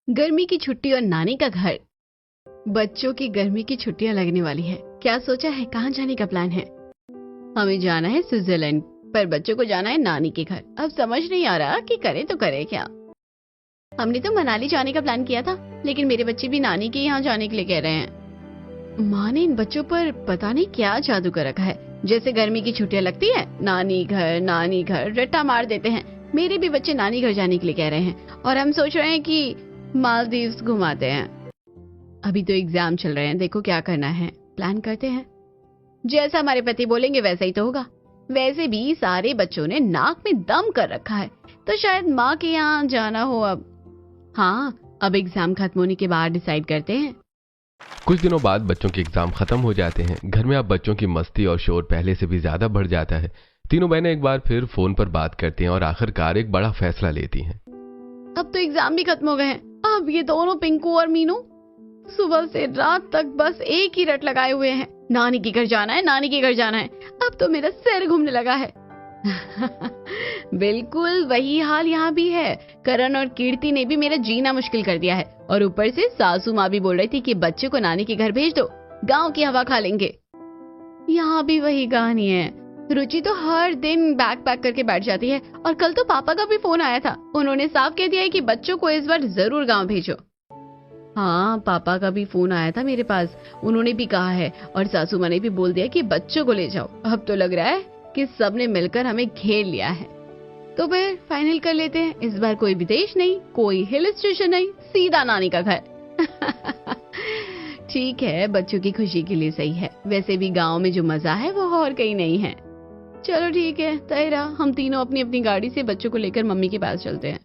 गर्मी की छुट्टी और नानी का घर। बच्चों की गर्मी की छुट्टियां लगने वाली है। क्या सोचा है, कहाँ जाने का प्लान है? हमें जाना है स्विट्जरलैंड, पर बच्चों को जाना है नानी के घर। अब समझ नहीं आ रहा कि करे तो करे क्या। हमने तो मनाली जाने का प्लान किया था, लेकिन मेरे बच्चे भी नानी के यहाँ जाने के लिए कह रहे हैं। माँ ने इन बच्चों पर पता नहीं क्या जादू कर रखा है। जैसे गर्मी की छुट्टियां लगती है, नानी घर रट्टा मार देते हैं। मेरे भी बच्चे नानी घर जाने के लिए कह रहे हैं और हम सोच रहे हैं कि मालदीव्स घुमाते हैं। अभी तो एग्जाम चल रहे हैं, देखो क्या करना है, प्लान करते हैं। जैसा हमारे पति बोलेंगे वैसा ही तो होगा। वैसे भी सारे बच्चों ने नाक में दम कर रखा है, तो शायद माँ के यहाँ जाना हो अब। हाँ, अब एग्जाम खत्म होने के बाद डिसाइड करते हैं। कुछ दिनों बाद बच्चों के एग्जाम खत्म हो जाते हैं। घर में अब बच्चों की मस्ती और शोर पहले से भी ज्यादा बढ़ जाता है। तीनों बहनें एक बार फिर फोन पर बात करती हैं और आखिरकार एक बड़ा फैसला लेती हैं। अब तो एग्जाम भी खत्म हो गए हैं। अब ये दोनों पिंकू और मीनू सुबह से रात तक बस एक ही रट लगाए हुए हैं, नानी के घर जाना है, नानी के घर जाना है। अब तो मेरा सिर घूमने लगा है। बिल्कुल वही हाल यहाँ भी है। करण और कीर्ति ने भी मेरा जीना मुश्किल कर दिया है, और ऊपर से सासू माँ भी बोल रही थी कि बच्चे को नानी के घर भेज दो, गांव की हवा खा लेंगे। यहाँ भी वही कहानी है। रुचि तो हर दिन बैग पैक करके बैठ जाती है, और कल तो पापा का भी फोन आया था। उन्होंने साफ कह दिया है कि बच्चों को इस बार जरूर गांव भेजो। हाँ, पापा का भी फोन आया था मेरे पास, उन्होंने भी कहा है, और सासू माँ ने भी बोल दिया कि बच्चों को ले जाओ। अब तो लग रहा है कि सबने मिलकर हमें घेर लिया है। तो फिर फाइनल कर लेते हैं, इस बार कोई विदेश नहीं, कोई हिल स्टेशन नहीं, सीधा नानी का घर। ठीक है, बच्चों की खुशी के लिए सही है। वैसे भी गांव में जो मजा है वो और कहीं नहीं है। चलो ठीक है, तय रहा। हम तीनों अपनी अपनी गाड़ी से बच्चों को लेकर मम्मी के पास चलते हैं।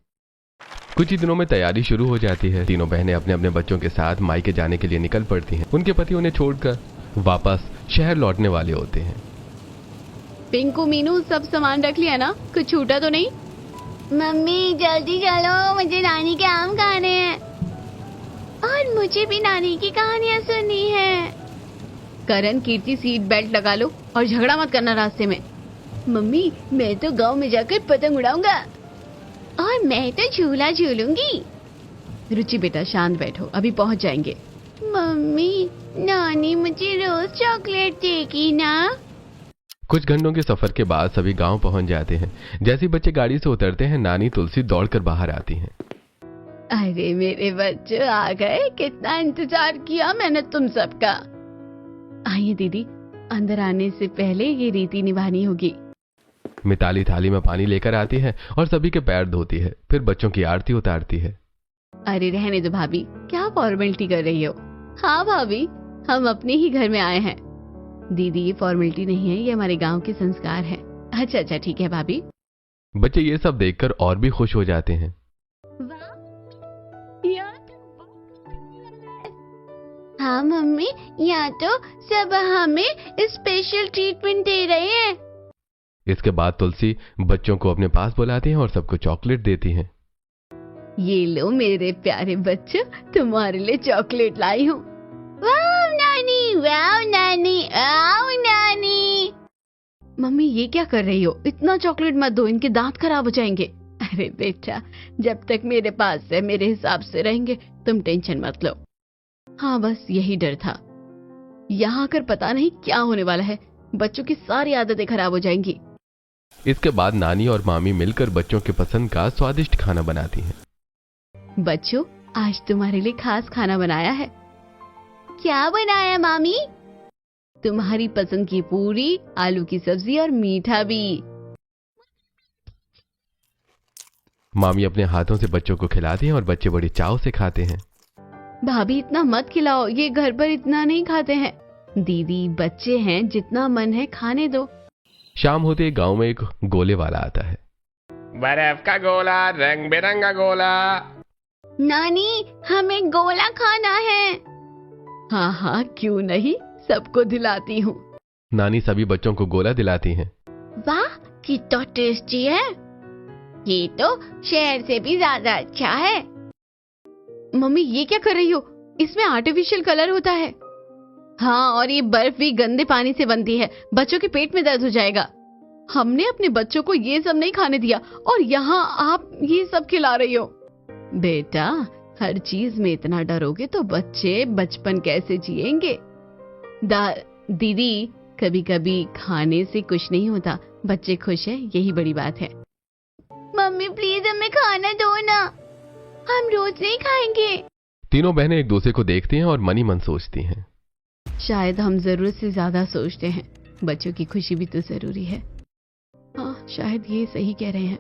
कुछ ही दिनों में तैयारी शुरू हो जाती है। तीनों बहनें अपने अपने बच्चों के साथ मायके जाने के लिए निकल पड़ती हैं। उनके पति उन्हें छोड़कर वापस शहर लौटने वाले होते हैं। पिंकू, मीनू, सब सामान रख लिया ना? कुछ छूटा तो नहीं? मम्मी जल्दी चलो, मुझे नानी के आम खाने हैं और मुझे भी नानी की कहानियाँ सुननी है। करण, कीर्ति, सीट बेल्ट लगा लो और झगड़ा मत करना रास्ते में। मम्मी, मैं तो गांव में जाकर पतंग उड़ाऊंगा और मैं तो झूला झूलूंगी। रुचि बेटा शांत बैठो, अभी पहुंच जाएंगे। मम्मी, नानी मुझे रोज चॉकलेट देगी ना? कुछ घंटों के सफर के बाद सभी गांव पहुंच जाते हैं। जैसे ही बच्चे गाड़ी से उतरते हैं, नानी तुलसी दौड़कर बाहर आती हैं। अरे मेरे बच्चे आ गए, कितना इंतजार किया मैंने तुम सबका। आइए दीदी, अंदर आने से पहले ये रीति निभानी होगी। मिताली थाली में पानी लेकर आती है और सभी के पैर धोती है, फिर बच्चों की आरती उतारती है। अरे रहने दो भाभी, क्या फॉर्मेलिटी कर रही हो? हाँ भाभी, हम अपने ही घर में आए हैं। दीदी, ये फॉर्मेलिटी नहीं है, ये हमारे गांव के संस्कार है। अच्छा ठीक है भाभी। बच्चे ये सब देखकर और भी खुश हो जाते हैं। हाँ मम्मी, यहाँ तो सब हमें स्पेशल ट्रीटमेंट दे रहे हैं। इसके बाद तुलसी बच्चों को अपने पास बुलाती है और सबको चॉकलेट देती हैं। ये लो मेरे प्यारे बच्चों, तुम्हारे लिए चॉकलेट लाई हूँ। वाह नानी, वाह नानी, आओ नानी। मम्मी ये क्या कर रही हो? इतना चॉकलेट मत दो, इनके दांत खराब हो जाएंगे। अरे बेटा, जब तक मेरे पास है मेरे हिसाब से रहेंगे, तुम टेंशन मत लो। हाँ बस यही डर था। यहाँ आकर पता नहीं क्या होने वाला है, बच्चों की सारी आदतें खराब हो जाएंगी। इसके बाद नानी और मामी मिलकर बच्चों के पसंद का स्वादिष्ट खाना बनाती हैं। बच्चों, आज तुम्हारे लिए खास खाना बनाया है। क्या बनाया मामी? तुम्हारी पसंद की पूरी, आलू की सब्जी और मीठा भी। मामी अपने हाथों से बच्चों को खिलाती हैं और बच्चे बड़ी चाव से खाते हैं। भाभी इतना मत खिलाओ, ये घर पर इतना नहीं खाते हैं। दीदी, बच्चे हैं, जितना मन है खाने दो। शाम होते ही गांव में एक गोले वाला आता है। बर्फ का गोला, रंग बिरंगा गोला। नानी, हमें गोला खाना है। हाँ क्यों नहीं, सबको दिलाती हूँ। नानी सभी बच्चों को गोला दिलाती हैं। वाह, कितना टेस्टी है। ये तो शहर से भी ज्यादा अच्छा है। मम्मी ये क्या कर रही हो? इसमें आर्टिफिशियल कलर होता है। हाँ, और ये बर्फ भी गंदे पानी से बनती है, बच्चों के पेट में दर्द हो जाएगा। हमने अपने बच्चों को ये सब नहीं खाने दिया, और यहाँ आप ये सब खिला रही हो। बेटा, हर चीज में इतना डरोगे तो बच्चे बचपन कैसे जिएंगे? दीदी, कभी कभी खाने से कुछ नहीं होता, बच्चे खुश है यही बड़ी बात है। मम्मी प्लीज हमें खाना दो ना, हम रोज नहीं खाएंगे। तीनों बहनें एक दूसरे को देखती हैं और मन ही मन सोचती हैं। शायद हम जरूरत से ज्यादा सोचते हैं, बच्चों की खुशी भी तो जरूरी है। हाँ, शायद ये सही कह रहे हैं।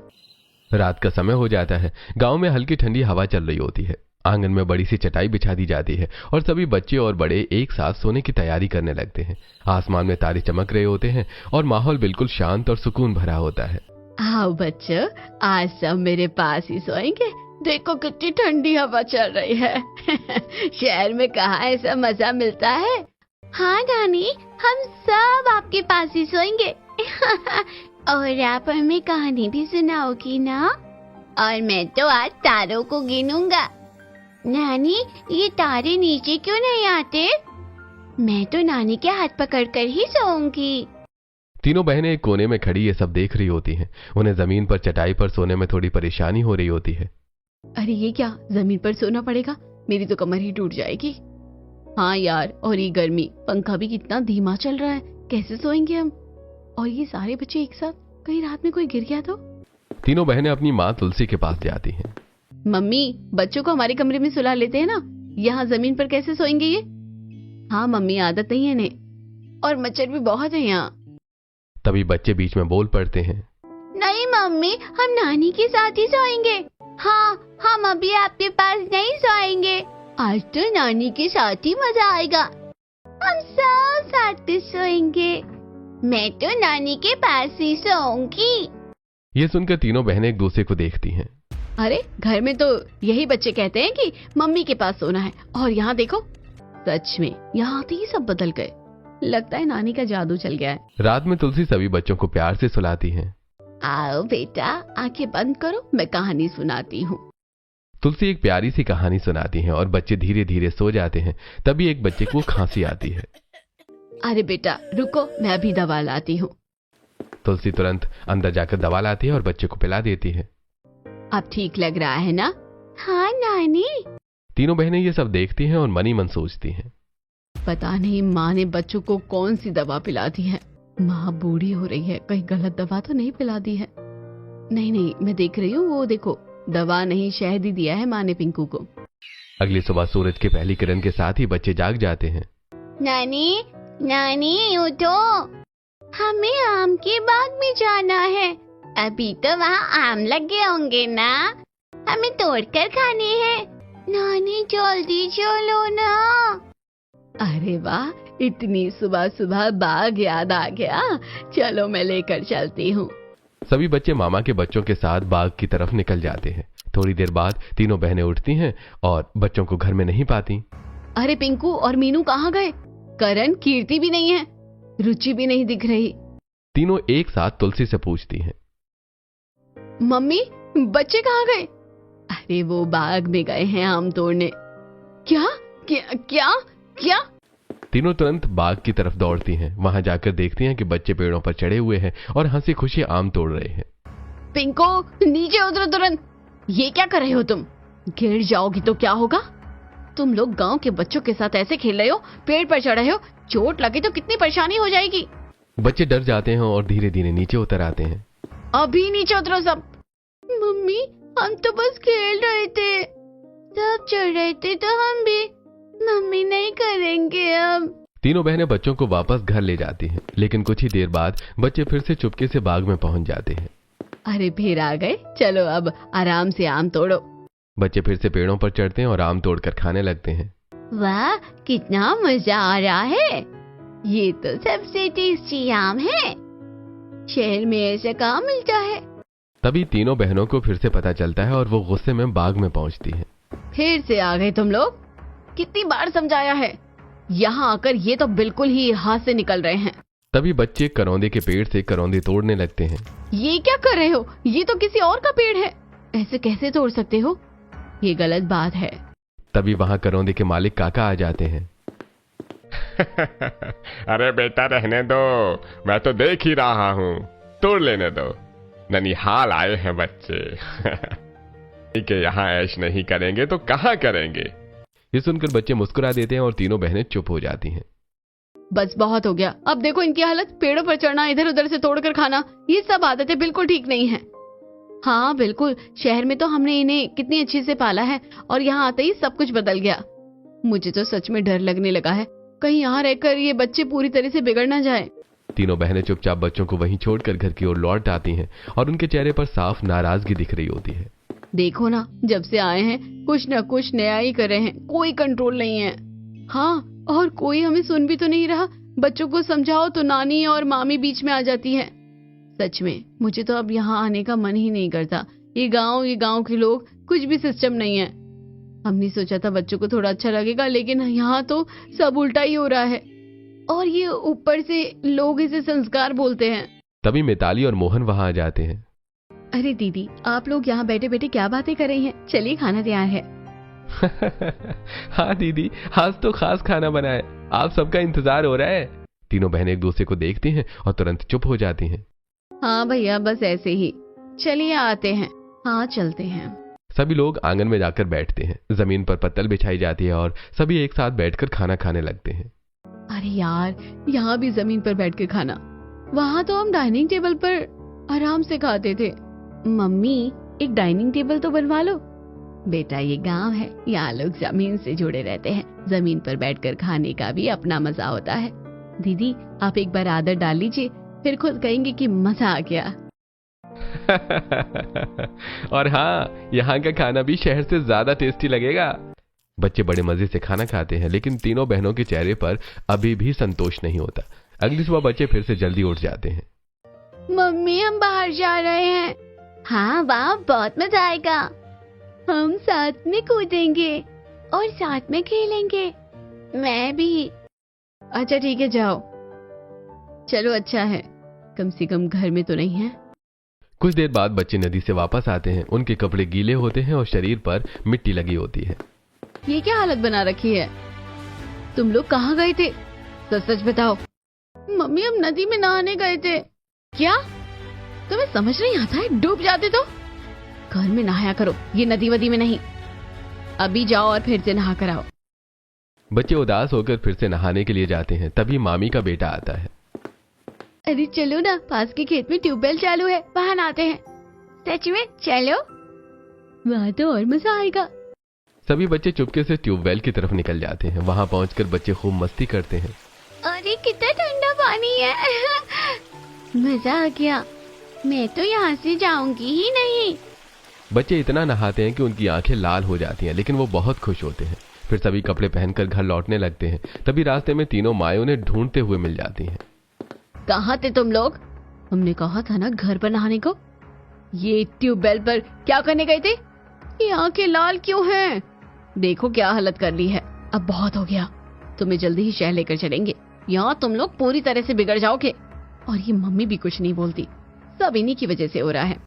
रात का समय हो जाता है। गांव में हल्की ठंडी हवा चल रही होती है। आंगन में बड़ी सी चटाई बिछा दी जाती है और सभी बच्चे और बड़े एक साथ सोने की तैयारी करने लगते हैं। आसमान में तारे चमक रहे होते हैं और माहौल बिल्कुल शांत और सुकून भरा होता है। आओ बच्चों, आज सब मेरे पास ही सोएंगे। देखो कितनी ठंडी हवा चल रही है। शहर में कहाँ ऐसा मजा मिलता है। हाँ नानी, हम सब आपके पास ही सोएंगे। और आप हमें कहानी भी सुनाओगी ना? और मैं तो आज तारों को गिनूंगा। नानी, ये तारे नीचे क्यों नहीं आते? मैं तो नानी के हाथ पकड़कर ही सोऊंगी। तीनों बहनें एक कोने में खड़ी ये सब देख रही होती हैं। उन्हें जमीन पर चटाई पर सोने में थोड़ी परेशानी हो रही होती है। अरे ये क्या, जमीन पर सोना पड़ेगा? मेरी तो कमर ही टूट जाएगी। हाँ यार, और ये गर्मी, पंखा भी कितना धीमा चल रहा है, कैसे सोएंगे हम? और ये सारे बच्चे एक साथ, कहीं रात में कोई गिर गया तो? तीनों बहनें अपनी माँ तुलसी के पास जाती हैं। मम्मी, बच्चों को हमारे कमरे में सुला लेते हैं ना, यहाँ जमीन पर कैसे सोएंगे ये? हाँ मम्मी, आदत नहीं है इन्हें, और मच्छर भी बहुत है यहाँ। तभी बच्चे बीच में बोल पड़ते हैं। नहीं मम्मी, हम नानी के साथ ही सोएंगे। हाँ, हम अभी आपके पास नहीं सोएंगे। आज तो नानी के साथ ही मजा आएगा। हम सब साथ में सोएंगे। मैं तो नानी के पास ही सोऊंगी। ये सुनकर तीनों बहनें एक दूसरे को देखती हैं। अरे घर में तो यही बच्चे कहते हैं कि मम्मी के पास सोना है, और यहाँ देखो, सच में यहाँ आते ही सब बदल गए। लगता है नानी का जादू चल गया है। रात में तुलसी सभी बच्चों को प्यार से सुलाती हैं। आओ बेटा, आंखें बंद करो, मैं कहानी सुनाती हूँ। तुलसी एक प्यारी सी कहानी सुनाती हैं और बच्चे धीरे धीरे सो जाते हैं। तभी एक बच्चे को खांसी आती है। अरे बेटा रुको, मैं अभी दवा लाती हूँ। तुलसी तुरंत अंदर जाकर दवा लाती है और बच्चे को पिला देती है। अब ठीक लग रहा है ना? हाँ नानी। तीनों बहनें ये सब देखती हैं और मन ही मन सोचती हैं। पता नहीं माँ ने बच्चों को कौन सी दवा पिला दी है। माँ बूढ़ी हो रही है, कहीं गलत दवा तो नहीं पिला दी है। नहीं, मैं देख रही हूँ, वो देखो, दवा नहीं शहद ही दिया है माँ ने पिंकू को। अगली सुबह सूरज की पहली किरण के साथ ही बच्चे जाग जाते हैं। नानी, नानी उठो, हमें आम के बाग में जाना है। अभी तो वहाँ आम लगे होंगे ना, हमें तोड़कर खाने हैं। नानी जल्दी चलो ना। अरे वाह, इतनी सुबह सुबह बाग याद आ गया। चलो मैं लेकर चलती हूँ। सभी बच्चे मामा के बच्चों के साथ बाग की तरफ निकल जाते हैं। थोड़ी देर बाद तीनों बहनें उठती हैं और बच्चों को घर में नहीं पाती। अरे पिंकू और मीनू कहाँ गए? करण, कीर्ति भी नहीं है, रुचि भी नहीं दिख रही। तीनों एक साथ तुलसी से पूछती हैं। मम्मी, बच्चे कहाँ गए? अरे वो बाग में गए हैं आम तोड़ने। क्या क्या क्या क्या? तीनों तुरंत बाग की तरफ दौड़ती हैं। वहां जाकर देखती हैं कि बच्चे पेड़ों पर चढ़े हुए हैं और हंसी खुशी आम तोड़ रहे हैं। पिंको, नीचे उतरो तुरंत। ये क्या कर रहे हो तुम? गिर जाओगी तो क्या होगा? तुम लोग गांव के बच्चों के साथ ऐसे खेल रहे हो, पेड़ पर चढ़ रहे हो, चोट लगे तो कितनी परेशानी हो जाएगी। बच्चे डर जाते हैं और धीरे धीरे नीचे उतर आते हैं। अभी नीचे उतरो सब। मम्मी, हम तो बस खेल रहे थे, सब चढ़ रहे थे तो हम भी। मम्मी नहीं करेंगे अब। तीनों बहनें बच्चों को वापस घर ले जाती हैं, लेकिन कुछ ही देर बाद बच्चे फिर से चुपके से बाग में पहुंच जाते हैं। अरे फिर आ गए, चलो अब आराम से आम तोड़ो। बच्चे फिर से पेड़ों पर चढ़ते हैं और आम तोड़कर खाने लगते हैं। वाह, कितना मजा आ रहा है। ये तो सबसे टेस्टी आम है। शहर में ऐसा कहाँ मिलता है। तभी तीनों बहनों को फिर से पता चलता है और वो गुस्से में बाग में पहुंचती हैं। फिर से आ गए तुम लोग? कितनी बार समझाया है, यहाँ आकर ये तो बिल्कुल ही हाथ से निकल रहे हैं। तभी बच्चे करौंदे के पेड़ से करौंदे तोड़ने लगते हैं। ये क्या कर रहे हो? ये तो किसी और का पेड़ है, ऐसे कैसे तोड़ सकते हो? ये गलत बात है। तभी वहां करौंदे के मालिक काका आ जाते हैं। अरे बेटा रहने दो, मैं तो देख ही रहा हूँ, तोड़ लेने दो। ननिहाल आए हैं बच्चे। कि यहाँ ऐश नहीं करेंगे तो कहाँ करेंगे। ये सुनकर बच्चे मुस्कुरा देते हैं और तीनों बहनें चुप हो जाती हैं। बस बहुत हो गया। अब देखो इनकी हालत, पेड़ों पर चढ़ना, इधर उधर से तोड़कर खाना, ये सब आदतें बिल्कुल ठीक नहीं है। हाँ बिल्कुल, शहर में तो हमने इन्हें कितनी अच्छे से पाला है और यहाँ आते ही सब कुछ बदल गया। मुझे तो सच में डर लगने लगा है, कहीं यहाँ रहकर ये बच्चे पूरी तरह से बिगड़ ना जाए। तीनों बहनें चुपचाप बच्चों को वहीं छोड़कर घर की ओर लौट आती हैं और उनके चेहरे पर साफ नाराजगी दिख रही होती है। देखो ना, जब से आए हैं कुछ न कुछ नया ही कर रहे हैं, कोई कंट्रोल नहीं है। हाँ, और कोई हमें सुन भी तो नहीं रहा। बच्चों को समझाओ तो नानी और मामी बीच में आ जाती है। सच में मुझे तो अब यहाँ आने का मन ही नहीं करता। ये गांव के लोग, कुछ भी सिस्टम नहीं है। हमने सोचा था बच्चों को थोड़ा अच्छा लगेगा, लेकिन यहाँ तो सब उल्टा ही हो रहा है। और ये ऊपर से लोग इसे संस्कार बोलते हैं। तभी मिताली और मोहन वहां आ जाते हैं। अरे दीदी, आप लोग यहाँ बैठे बैठे क्या बातें कर रही हैं? चलिए, खाना तैयार है। हाँ दीदी, आज तो खास खाना बना है, आप सबका इंतजार हो रहा है। तीनों बहनें एक दूसरे को देखती हैं और तुरंत चुप हो जाती हैं। हाँ भैया, बस ऐसे ही। चलिए आते हैं। हाँ चलते हैं। सभी लोग आंगन में जाकर बैठते हैं। जमीन पर पत्तल बिछाई जाती है और सभी एक साथ बैठकर खाना खाने लगते हैं। अरे यार, यहाँ भी जमीन पर बैठकर खाना। वहाँ तो हम डाइनिंग टेबल पर आराम से खाते थे। मम्मी, एक डाइनिंग टेबल तो बनवा लो। बेटा, ये गांव है, यहाँ लोग जमीन से जुड़े रहते हैं। जमीन पर बैठकर खाने का भी अपना मजा होता है। दीदी, आप एक बार आदत डाल लीजिए, फिर खुद कहेंगे कि मजा आ गया। और हाँ, यहाँ का खाना भी शहर से ज्यादा टेस्टी लगेगा। बच्चे बड़े मजे से खाना खाते हैं, लेकिन तीनों बहनों के चेहरे पर अभी भी संतोष नहीं होता। अगली सुबह बच्चे फिर से जल्दी उठ जाते हैं। मम्मी, हम बाहर जा रहे हैं। हाँ वाह, बहुत मजा आएगा। हम साथ में कूदेंगे और साथ में खेलेंगे। मैं भी। अच्छा ठीक है, जाओ। चलो, अच्छा है, कम से कम घर में तो नहीं है। कुछ देर बाद बच्चे नदी से वापस आते हैं। उनके कपड़े गीले होते हैं और शरीर पर मिट्टी लगी होती है। ये क्या हालत बना रखी है? तुम लोग कहाँ गए थे? सच सच बताओ। मम्मी, हम नदी में नहाने गए थे। क्या तुम्हें समझ नहीं आता है? डूब जाते तो घर में नहाया करो, ये नदी वदी में नहीं। अभी जाओ और फिर से नहा कर आओ। बच्चे उदास होकर फिर से नहाने के लिए जाते हैं। तभी मामी का बेटा आता है। अरे चलो ना, पास के खेत में ट्यूबवेल चालू है, वहाँ नहाते हैं। सच में? चलो। वहाँ तो और मजा आएगा। सभी बच्चे चुपके से ट्यूबवेल की तरफ निकल जाते हैं। वहाँ पहुंचकर बच्चे खूब मस्ती करते हैं। अरे कितना ठंडा पानी है। मजा आ गया। मैं तो यहाँ से जाऊंगी ही नहीं। बच्चे इतना नहाते हैं कि उनकी आंखें लाल हो जाती हैं, लेकिन वो बहुत खुश होते हैं। फिर सभी कपड़े पहनकर घर लौटने लगते हैं। तभी रास्ते में तीनों माएं उन्हें ढूंढते हुए मिल जाती हैं। कहाँ थे तुम लोग? हमने कहा था ना घर पर नहाने को। ये ट्यूबवेल पर क्या करने गए थे? ये आंखें लाल क्यों हैं? देखो क्या हालत कर ली है। अब बहुत हो गया, तुम्हें जल्दी ही शहर लेकर चलेंगे। यहाँ तुम लोग पूरी तरह से बिगड़ जाओगे। और ये मम्मी भी कुछ नहीं बोलती, सब इन्हीं की वजह से हो रहा है।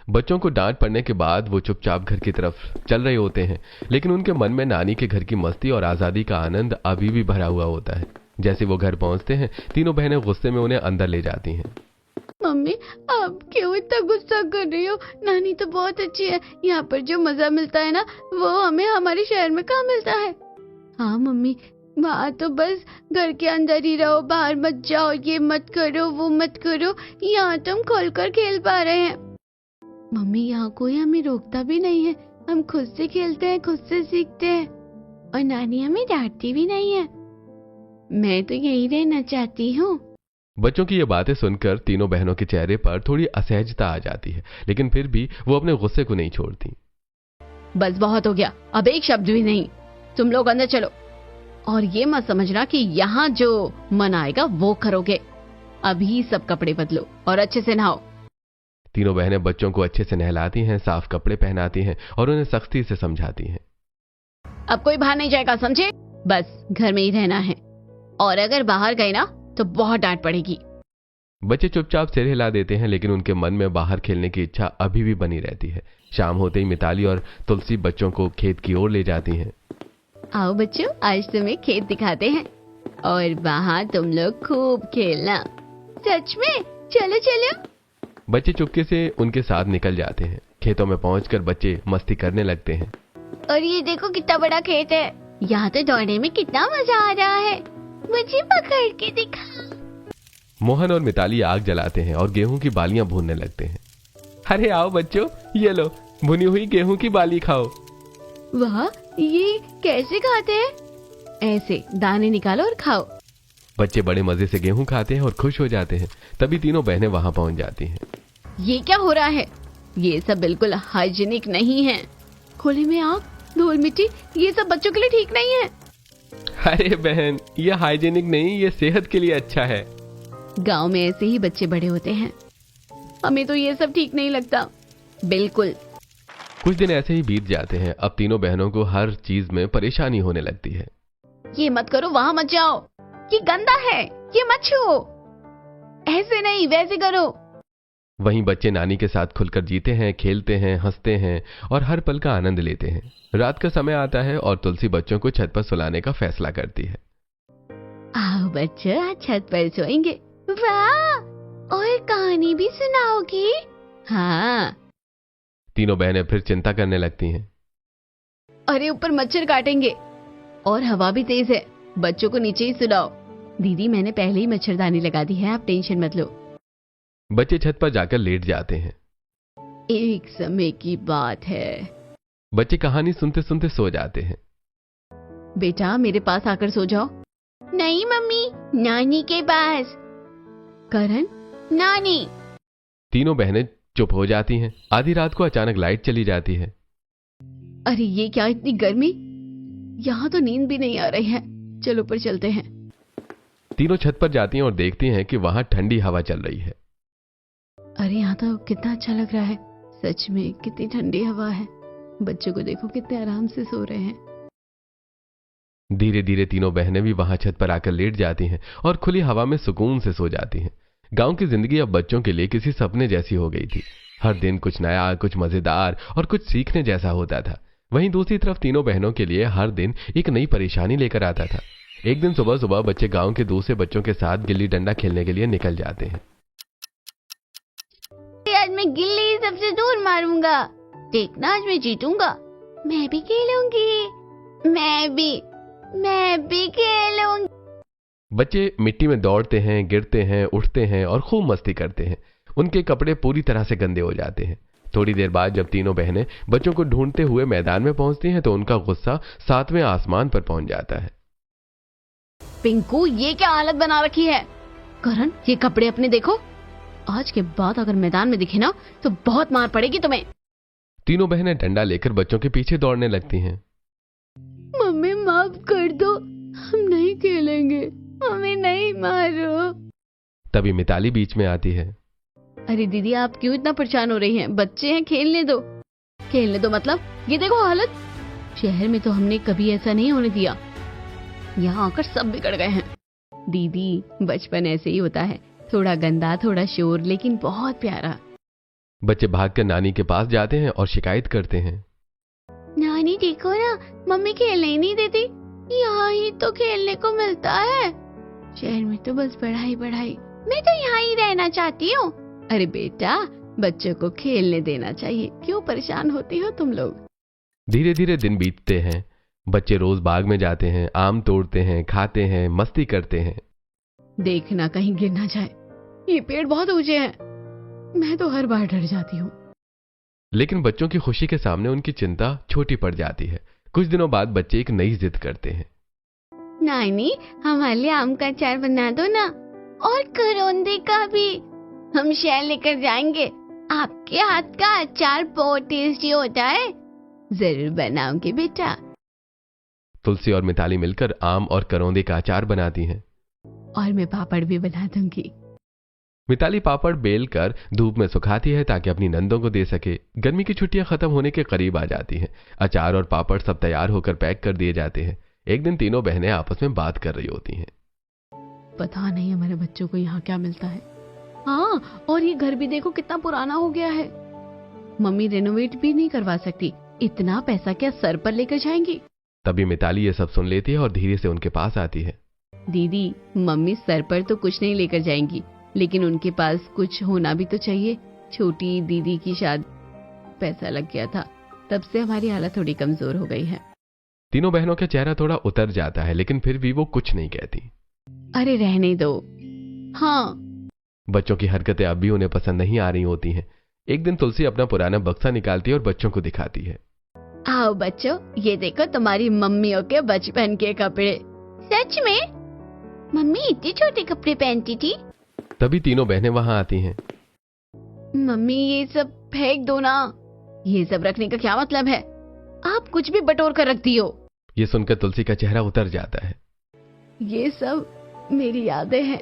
बच्चों को डांट पड़ने के बाद वो चुपचाप घर की तरफ चल रहे होते हैं, लेकिन उनके मन में नानी के घर की मस्ती और आजादी का आनंद अभी भी भरा हुआ होता है। जैसे वो घर पहुंचते हैं, तीनों बहनें गुस्से में उन्हें अंदर ले जाती हैं। मम्मी, आप क्यों इतना गुस्सा कर रही हो? नानी तो बहुत अच्छी है। यहाँ पर जो मजा मिलता है ना, वो हमें हमारे शहर में कहाँ मिलता है। हाँ मम्मी, वहाँ तो बस घर के अंदर ही रहो, बाहर मत जाओ, ये मत करो, वो मत करो। यहाँ तो हम खोलकर खेल पा रहे हैं। मम्मी, यहाँ कोई हमें रोकता भी नहीं है। हम खुद से खेलते हैं, खुद से सीखते हैं। और नानी हमें डांटती भी नहीं है। मैं तो यही रहना चाहती हूँ। बच्चों की ये बातें सुनकर तीनों बहनों के चेहरे पर थोड़ी असहजता आ जाती है, लेकिन फिर भी वो अपने गुस्से को नहीं छोड़ती। बस बहुत हो गया, अब एक शब्द भी नहीं। तुम लोग अंदर चलो। और ये मत समझना कि यहाँ जो मन आएगा वो करोगे। अभी सब कपड़े बदलो और अच्छे से नहाओ। तीनों बहनें बच्चों को अच्छे से नहलाती हैं, साफ कपड़े पहनाती हैं और उन्हें सख्ती से समझाती हैं। अब कोई बाहर नहीं जाएगा, समझे? बस घर में ही रहना है। और अगर बाहर गए ना तो बहुत डांट पड़ेगी। बच्चे चुपचाप सिर हिला देते हैं, लेकिन उनके मन में बाहर खेलने की इच्छा अभी भी बनी रहती है। शाम होते ही मिताली और तुलसी बच्चों को खेत की ओर ले जाती हैं। आओ बच्चों, आज तुम्हें खेत दिखाते हैं और वहाँ तुम लोग खूब खेलना। सच में? चलो चलो। बच्चे चुपके से उनके साथ निकल जाते हैं। खेतों में पहुंचकर बच्चे मस्ती करने लगते हैं। और ये देखो कितना बड़ा खेत है, यहाँ तो दौड़ने में कितना मजा आ रहा है, मुझे पकड़ के दिखा। मोहन और मिताली आग जलाते हैं और गेहूं की बालियां भूनने लगते हैं। अरे आओ बच्चों, ये लो भुनी हुई गेहूं की बाली खाओ। वाह, ये कैसे खाते हैं? ऐसे दाने निकालो और खाओ। बच्चे बड़े मजे से गेहूं खाते हैं और खुश हो जाते हैं। तभी तीनों बहनें वहां पहुंच जाती हैं। ये क्या हो रहा है? ये सब बिल्कुल हाइजीनिक नहीं है। खुले में आग, धूल मिट्टी, ये सब बच्चों के लिए ठीक नहीं है। अरे बहन, ये हाइजीनिक नहीं, ये सेहत के लिए अच्छा है। गांव में ऐसे ही बच्चे बड़े होते हैं। हमें तो ये सब ठीक नहीं लगता बिल्कुल। कुछ दिन ऐसे ही बीत जाते हैं। अब तीनों बहनों को हर चीज में परेशानी होने लगती है। ये मत करो, वहां मत जाओ, ये गंदा है, ये मत छुओ, ऐसे नहीं वैसे करो। वहीं बच्चे नानी के साथ खुलकर जीते हैं, खेलते हैं, हंसते हैं और हर पल का आनंद लेते हैं। रात का समय आता है और तुलसी बच्चों को छत पर सुलाने का फैसला करती है। आओ बच्चों, आज छत पर सोएंगे। वाह, और कहानी भी सुनाओगी? हाँ। तीनों बहनें फिर चिंता करने लगती हैं। अरे ऊपर मच्छर काटेंगे और हवा भी तेज है, बच्चों को नीचे ही सुलाओ। दीदी, मैंने पहले ही मच्छरदानी लगा दी है, आप टेंशन मत लो। बच्चे छत पर जाकर लेट जाते हैं। एक समय की बात है। बच्चे कहानी सुनते सुनते सो जाते हैं। बेटा, मेरे पास आकर सो जाओ। नहीं मम्मी, नानी के पास। करण, नानी। तीनों बहनें चुप हो जाती हैं। आधी रात को अचानक लाइट चली जाती है। अरे ये क्या, इतनी गर्मी, यहाँ तो नींद भी नहीं आ रही है। चलो ऊपर चलते हैं। तीनों छत पर जाती हैं और देखती हैं कि वहां ठंडी हवा चल रही है। अरे यहाँ तो कितना अच्छा लग रहा है, सच में कितनी ठंडी हवा है। बच्चों को देखो कितने आराम से सो रहे हैं। धीरे धीरे तीनों बहनें भी वहां छत पर आकर लेट जाती हैं और खुली हवा में सुकून से सो जाती हैं। गांव की जिंदगी अब बच्चों के लिए किसी सपने जैसी हो गई थी। हर दिन कुछ नया, कुछ मजेदार और कुछ सीखने जैसा होता था। वहीं दूसरी तरफ तीनों बहनों के लिए हर दिन एक नई परेशानी लेकर आता था। एक दिन सुबह सुबह बच्चे गांव के दूसरे बच्चों के साथ गिल्ली डंडा खेलने के लिए निकल जाते हैं। आज मैं गिल्ली सबसे दूर मारूंगा, देखना आज मैं जीतूंगा। मैं भी खेलूंगी, मैं भी खेलूंगी। बच्चे मिट्टी में दौड़ते हैं, गिरते हैं, उठते हैं और खूब मस्ती करते हैं। उनके कपड़े पूरी तरह से गंदे हो जाते हैं। थोड़ी देर बाद जब तीनों बहनें बच्चों को ढूंढते हुए मैदान में पहुंचती हैं तो उनका गुस्सा 7वें आसमान पर पहुंच जाता है। पिंकू, ये क्या हालत बना रखी है? करण, ये कपड़े अपने देखो। आज के बाद अगर मैदान में दिखे ना तो बहुत मार पड़ेगी तुम्हें। तीनों बहनें डंडा लेकर बच्चों के पीछे दौड़ने लगती हैं। मम्मी माफ कर दो, हम नहीं खेलेंगे, हमें नहीं मारो। तभी मिताली बीच में आती है। अरे दीदी, आप क्यों इतना परेशान हो रही हैं? बच्चे हैं, खेलने दो। खेलने दो मतलब ये देखो हालत। शहर में तो हमने कभी ऐसा नहीं होने दिया, यहाँ आकर सब बिगड़ गए हैं। दीदी, बचपन ऐसे ही होता है, थोड़ा गंदा, थोड़ा शोर, लेकिन बहुत प्यारा। बच्चे भागकर नानी के पास जाते हैं और शिकायत करते हैं। नानी देखो ना, मम्मी खेलने ही नहीं देती, यहाँ ही तो खेलने को मिलता है। शहर में तो बस पढ़ाई पढ़ाई, मैं तो यहाँ ही रहना चाहती हूँ। अरे बेटा, बच्चों को खेलने देना चाहिए, क्यों परेशान होती हो तुम लोग? धीरे धीरे दिन बीतते हैं। बच्चे रोज बाग में जाते हैं, आम तोड़ते हैं, खाते हैं, मस्ती करते हैं। देखना कहीं गिर ना जाए, ये पेड़ बहुत ऊंचे हैं, मैं तो हर बार डर जाती हूँ। लेकिन बच्चों की खुशी के सामने उनकी चिंता छोटी पड़ जाती है। कुछ दिनों बाद बच्चे एक नई जिद करते हैं। नानी, हमारे लिए आम का अचार बना दो ना, और करौंदे का भी। हम शहर लेकर जाएंगे, आपके हाथ का अचार बहुत टेस्टी होता है। जरूर बनाऊंगी बेटा। तुलसी और मिताली मिलकर आम और करौंदे का अचार बनाती हैं। और मैं पापड़ भी बना दूंगी। मिताली पापड़ बेल कर धूप में सुखाती है ताकि अपनी नंदों को दे सके। गर्मी की छुट्टियां खत्म होने के करीब आ जाती हैं। अचार और पापड़ सब तैयार होकर पैक कर दिए जाते हैं। एक दिन तीनों बहनें आपस में बात कर रही होती हैं। पता नहीं हमारे बच्चों को यहाँ क्या मिलता है। हाँ, और ये घर भी देखो कितना पुराना हो गया है। मम्मी रेनोवेट भी नहीं करवा सकती, इतना पैसा क्या सर पर लेकर जाएंगी? तभी मिताली ये सब सुन लेती है और धीरे से उनके पास आती है। दीदी, मम्मी सर पर तो कुछ नहीं लेकर जाएंगी, लेकिन उनके पास कुछ होना भी तो चाहिए। छोटी दीदी की शादी। पैसा लग गया था, तब से हमारी हालत थोड़ी कमजोर हो गई है। तीनों बहनों का चेहरा थोड़ा उतर जाता है, लेकिन फिर भी वो कुछ नहीं कहती। अरे रहने दो। हाँ। बच्चों की हरकतें अब भी उन्हें पसंद नहीं आ रही होती हैं। एक दिन तुलसी अपना पुराना बक्सा निकालती है और बच्चों को दिखाती है। आओ बच्चों, ये देखो तुम्हारी मम्मियों के बचपन के कपड़े। सच में? मम्मी इतने छोटे कपड़े पहनती थी? तभी तीनों बहनें वहां आती हैं। मम्मी ये सब फेंक दो ना, ये सब रखने का क्या मतलब है? आप कुछ भी बटोर कर रखती हो। ये सुनकर तुलसी का चेहरा उतर जाता है। ये सब मेरी यादें हैं।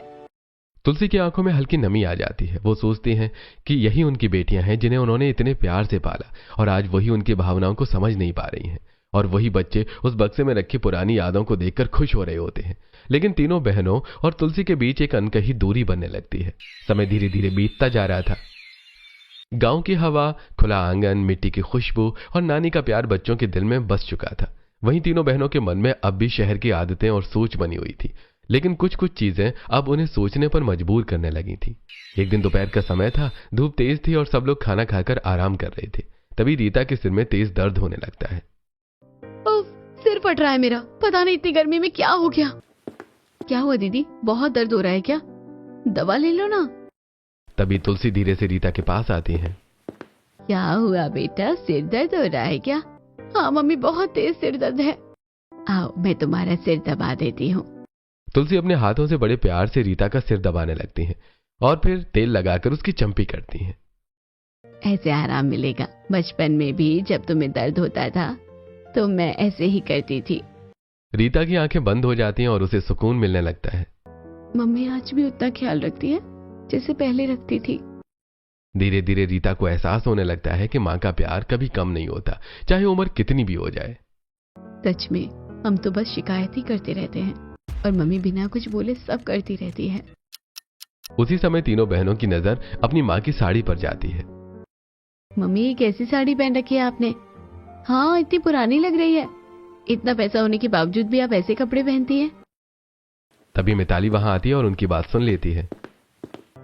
तुलसी की आंखों में हल्की नमी आ जाती है। वो सोचती हैं कि यही उनकी बेटियां हैं जिन्हें उन्होंने इतने प्यार से पाला, और आज वही उनकी भावनाओं को समझ नहीं पा रही हैं। और वही बच्चे उस बक्से में रखी पुरानी यादों को देखकर खुश हो रहे होते हैं। लेकिन तीनों बहनों और तुलसी के बीच एक अनकही दूरी बनने लगती है। समय धीरे धीरे बीतता जा रहा था। गांव की हवा, खुला आंगन, मिट्टी की खुशबू और नानी का प्यार बच्चों के दिल में बस चुका था। वहीं तीनों बहनों के मन में अब भी शहर की आदतें और सोच बनी हुई थी, लेकिन कुछ कुछ चीजें अब उन्हें सोचने पर मजबूर करने लगी थी। एक दिन दोपहर का समय था, धूप तेज थी और सब लोग खाना खाकर आराम कर रहे थे। तभी रीता के सिर में तेज दर्द होने लगता है। उफ, सिर फट रहा है मेरा, पता नहीं इतनी गर्मी में क्या हो गया। क्या हुआ दीदी, बहुत दर्द हो रहा है क्या? दवा ले लो ना। तभी तुलसी धीरे से रीता के पास आती है। क्या हुआ बेटा, सिर दर्द हो रहा है क्या? हाँ मम्मी, बहुत तेज सिर दर्द है। आओ मैं तुम्हारा सिर दबा देती हूँ। तुलसी अपने हाथों से बड़े प्यार से रीता का सिर दबाने लगती हैं और फिर तेल लगाकर उसकी चंपी करती हैं। ऐसे आराम मिलेगा। बचपन में भी जब तुम्हें दर्द होता था तो मैं ऐसे ही करती थी। रीता की आंखें बंद हो जाती हैं और उसे सुकून मिलने लगता है। मम्मी आज भी उतना ख्याल रखती है जैसे पहले रखती थी। धीरे धीरे रीता को एहसास होने लगता है कि माँ का प्यार कभी कम नहीं होता, चाहे उम्र कितनी भी हो जाए। सच में हम तो बस शिकायत ही करते रहते हैं और मम्मी बिना कुछ बोले सब करती रहती है। उसी समय तीनों बहनों की नजर अपनी माँ की साड़ी पर जाती है। मम्मी ये कैसी साड़ी पहन रखी है आपने? हाँ इतनी पुरानी लग रही है। इतना पैसा होने के बावजूद भी आप ऐसे कपड़े पहनती हैं? तभी मिताली वहां आती है और उनकी बात सुन लेती है।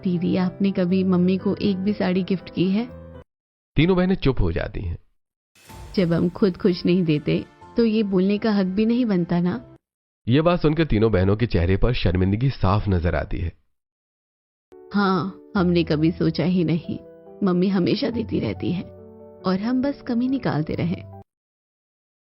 दीदी आपने कभी मम्मी को एक भी साड़ी गिफ्ट की है? तीनों बहनें चुप हो जाती हैं। जब हम खुद खुश नहीं देते तो ये बोलने का हक भी नहीं बनता ना। ये बात सुनकर तीनों बहनों के चेहरे पर शर्मिंदगी साफ नजर आती है। हाँ हमने कभी सोचा ही नहीं। मम्मी हमेशा देती रहती है और हम बस कमी निकालते रहे।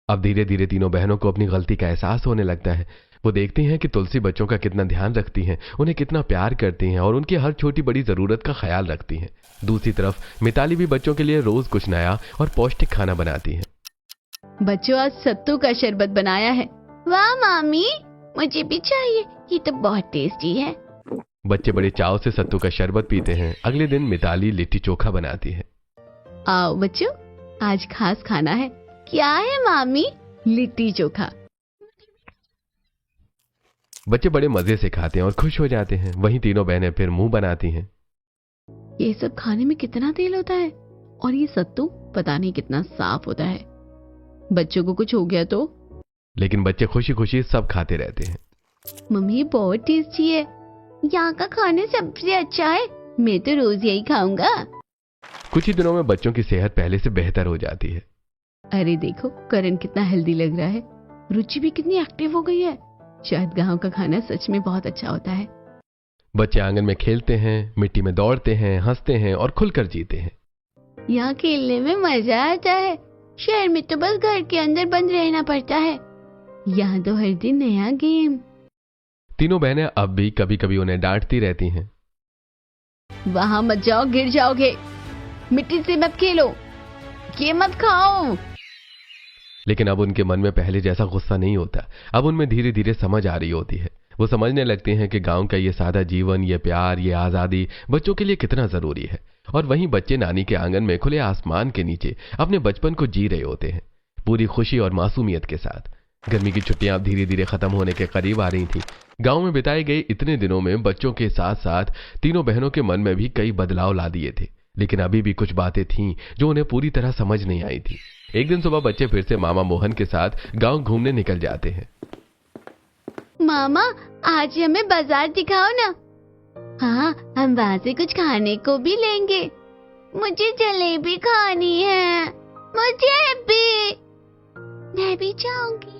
अब धीरे धीरे तीनों बहनों को अपनी गलती का एहसास होने लगता है। वो देखती हैं कि तुलसी बच्चों का कितना ध्यान रखती हैं, उन्हें कितना प्यार करती हैं और उनकी हर छोटी बड़ी जरूरत का ख्याल रखती हैं। दूसरी तरफ मिताली भी बच्चों के लिए रोज कुछ नया और पौष्टिक खाना बनाती है। बच्चों आज सत्तू का शरबत बनाया है। वाह मामी, मुझे भी चाहिए, ये तो बहुत टेस्टी है। बच्चे बड़े चाव से सत्तू का शरबत पीते हैं। अगले दिन मिताली लिट्टी चोखा बनाती है। आओ बच्चों, आज खास खाना है। क्या है मामी? लिट्टी चोखा। बच्चे बड़े मजे से खाते हैं और खुश हो जाते हैं। वहीं तीनों बहनें फिर मुंह बनाती हैं। ये सब खाने में कितना तेल होता है और ये सत्तू पता नहीं कितना साफ होता है। बच्चों को कुछ हो गया तो? लेकिन बच्चे खुशी खुशी सब खाते रहते हैं। मम्मी बहुत टेस्टी है। यहाँ का खाना सबसे अच्छा है, मैं तो रोज यही खाऊंगा। कुछ ही दिनों में बच्चों की सेहत पहले से बेहतर हो जाती है। अरे देखो करण कितना हेल्दी लग रहा है। रुचि भी कितनी एक्टिव हो गई है। शायद गांव का खाना सच में बहुत अच्छा होता है। बच्चे आंगन में खेलते हैं, मिट्टी में दौड़ते हैं, हंसते हैं और खुलकर जीते हैं। यहाँ खेलने में मजा आता है। शहर में तो बस घर के अंदर बंद रहना पड़ता है। यहाँ तो हर दिन नया गेम। तीनों बहनें अब भी कभी कभी उन्हें डांटती रहती हैं। वहां मत जाओ, गिर जाओगे। मिट्टी से मत खेलो, ये मत खाओ। लेकिन अब उनके मन में पहले जैसा गुस्सा नहीं होता। अब उनमें धीरे धीरे समझ आ रही होती है। वो समझने लगते हैं कि गांव का ये सादा जीवन, ये प्यार, ये आजादी बच्चों के लिए कितना जरूरी है। और वहीं बच्चे नानी के आंगन में खुले आसमान के नीचे अपने बचपन को जी रहे होते हैं, पूरी खुशी और मासूमियत के साथ। गर्मी की छुट्टियां अब धीरे धीरे खत्म होने के करीब आ रही थी। गांव में बिताए गए इतने दिनों में बच्चों के साथ साथ तीनों बहनों के मन में भी कई बदलाव ला दिए थे। लेकिन अभी भी कुछ बातें थीं जो उन्हें पूरी तरह समझ नहीं आई थी। एक दिन सुबह बच्चे फिर से मामा मोहन के साथ गांव घूमने निकल जाते हैं। मामा आज हमें बाजार दिखाओ ना। हाँ, हम वहाँ से कुछ खाने को भी लेंगे। मुझे जलेबी खानी है, मुझे भी। मैं भी चाहूंगी।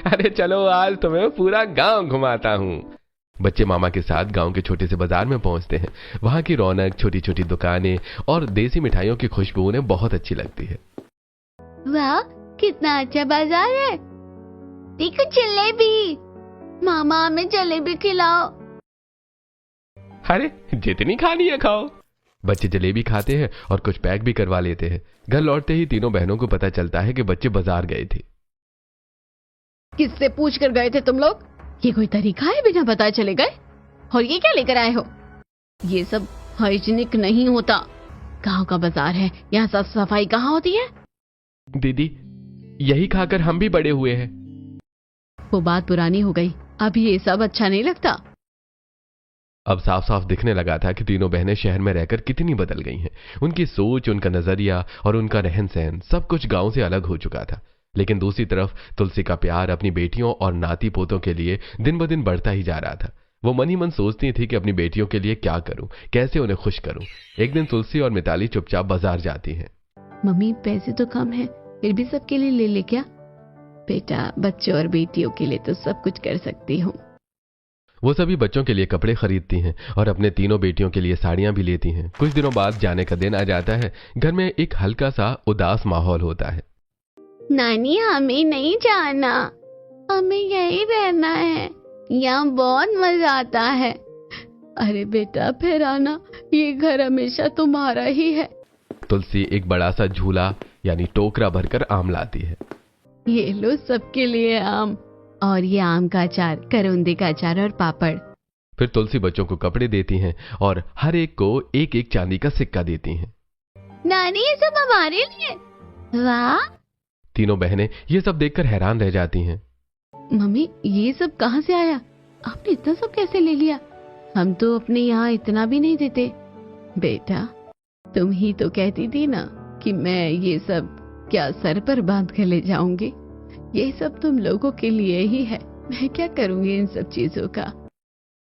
अरे चलो आज तुम्हें पूरा गांव घुमाता हूँ। बच्चे मामा के साथ गांव के छोटे से बाजार में पहुंचते हैं। वहां की रौनक, छोटी छोटी दुकानें और देसी मिठाइयों की खुशबू उन्हें बहुत अच्छी लगती है। वाह, कितना अच्छा बाजार है। देखो जलेबी, मामा हमें जलेबी खिलाओ। अरे जितनी खानी है खाओ। बच्चे जलेबी खाते हैं और कुछ पैक भी करवा लेते हैं। घर लौटते ही तीनों बहनों को पता चलता है कि बच्चे बाजार गए थे। किससे पूछ कर गए थे तुम लोग? ये कोई तरीका है बिना बताए चले गए? और ये क्या लेकर आए हो? ये सब हाइजीनिक नहीं होता। गांव का बाजार है, यहाँ साफ सफाई कहाँ होती है? दीदी, यही खाकर हम भी बड़े हुए हैं। वो बात पुरानी हो गई, अब ये सब अच्छा नहीं लगता। अब साफ साफ दिखने लगा था कि तीनों बहनें शहर में रहकर कितनी बदल गई हैं। उनकी सोच, उनका नजरिया और उनका रहन सहन सब कुछ गांव से अलग हो चुका था। लेकिन दूसरी तरफ तुलसी का प्यार अपनी बेटियों और नाती पोतों के लिए दिन ब दिन बढ़ता ही जा रहा था। वो मन ही मन सोचती थी कि अपनी बेटियों के लिए क्या करूं, कैसे उन्हें खुश करूं। एक दिन तुलसी और मिताली चुपचाप बाजार जाती हैं। मम्मी, पैसे तो कम है, फिर भी सबके लिए ले ले क्या? बेटा, बच्चों और बेटियों के लिए तो सब कुछ कर सकती हूँ। वो सभी बच्चों के लिए कपड़े खरीदती हैं और अपने तीनों बेटियों के लिए साड़ियां भी लेती हैं। कुछ दिनों बाद जाने का दिन आ जाता है। घर में एक हल्का सा उदास माहौल होता है। नानी, हमें नहीं जाना, हमें यही रहना है, यहाँ बहुत मजा आता है। अरे बेटा, फिर आना, ये घर हमेशा तुम्हारा ही है। तुलसी एक बड़ा सा झूला यानी टोकरा भरकर आम लाती है। ये लो सबके लिए आम, और ये आम का अचार, करौंदे का अचार और पापड़। फिर तुलसी बच्चों को कपड़े देती हैं और हर एक को एक एक चांदी का सिक्का देती हैं। नानी, ये सब हमारे लिए? वाह। तीनों बहनें ये सब देखकर हैरान रह जाती हैं। मम्मी, ये सब कहाँ से आया? आपने इतना सब कैसे ले लिया? हम तो अपने यहाँ इतना भी नहीं देते। बेटा, तुम ही तो कहती थी ना कि मैं ये सब क्या सर पर बांध कर ले जाऊंगी। ये सब तुम लोगों के लिए ही है, मैं क्या करूंगी इन सब चीजों का।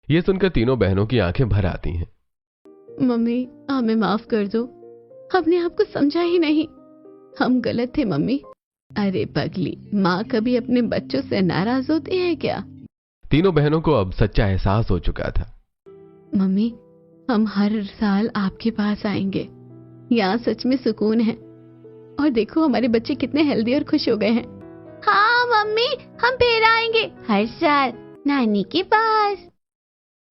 ये सुनकर तीनों बहनों की आंखें भर आती हैं। मम्मी, हमें माफ कर दो, हमने आपको समझा ही नहीं। हम गलत थे मम्मी। अरे पगली, माँ कभी अपने बच्चों से नाराज होती है क्या? तीनों बहनों को अब सच्चा एहसास हो चुका था। मम्मी, हम हर साल आपके पास आएंगे। यहाँ सच में सुकून है। और देखो, हमारे बच्चे कितने हेल्दी और खुश हो गए हैं। हाँ मम्मी, हम फिर आएंगे हर साल नानी के पास।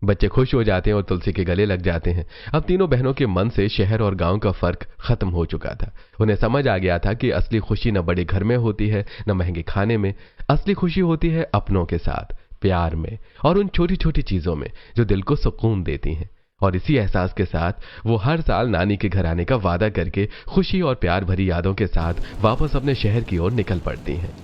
बच्चे खुश हो जाते हैं और तुलसी के गले लग जाते हैं। अब तीनों बहनों के मन से शहर और गांव का फर्क खत्म हो चुका था। उन्हें समझ आ गया था कि असली खुशी न बड़े घर में होती है, न महंगे खाने में। असली खुशी होती है अपनों के साथ, प्यार में और उन छोटी छोटी चीजों में जो दिल को सुकून देती हैं। और इसी एहसास के साथ वो हर साल नानी के घर आने का वादा करके खुशी और प्यार भरी यादों के साथ वापस अपने शहर की ओर निकल पड़ती हैं।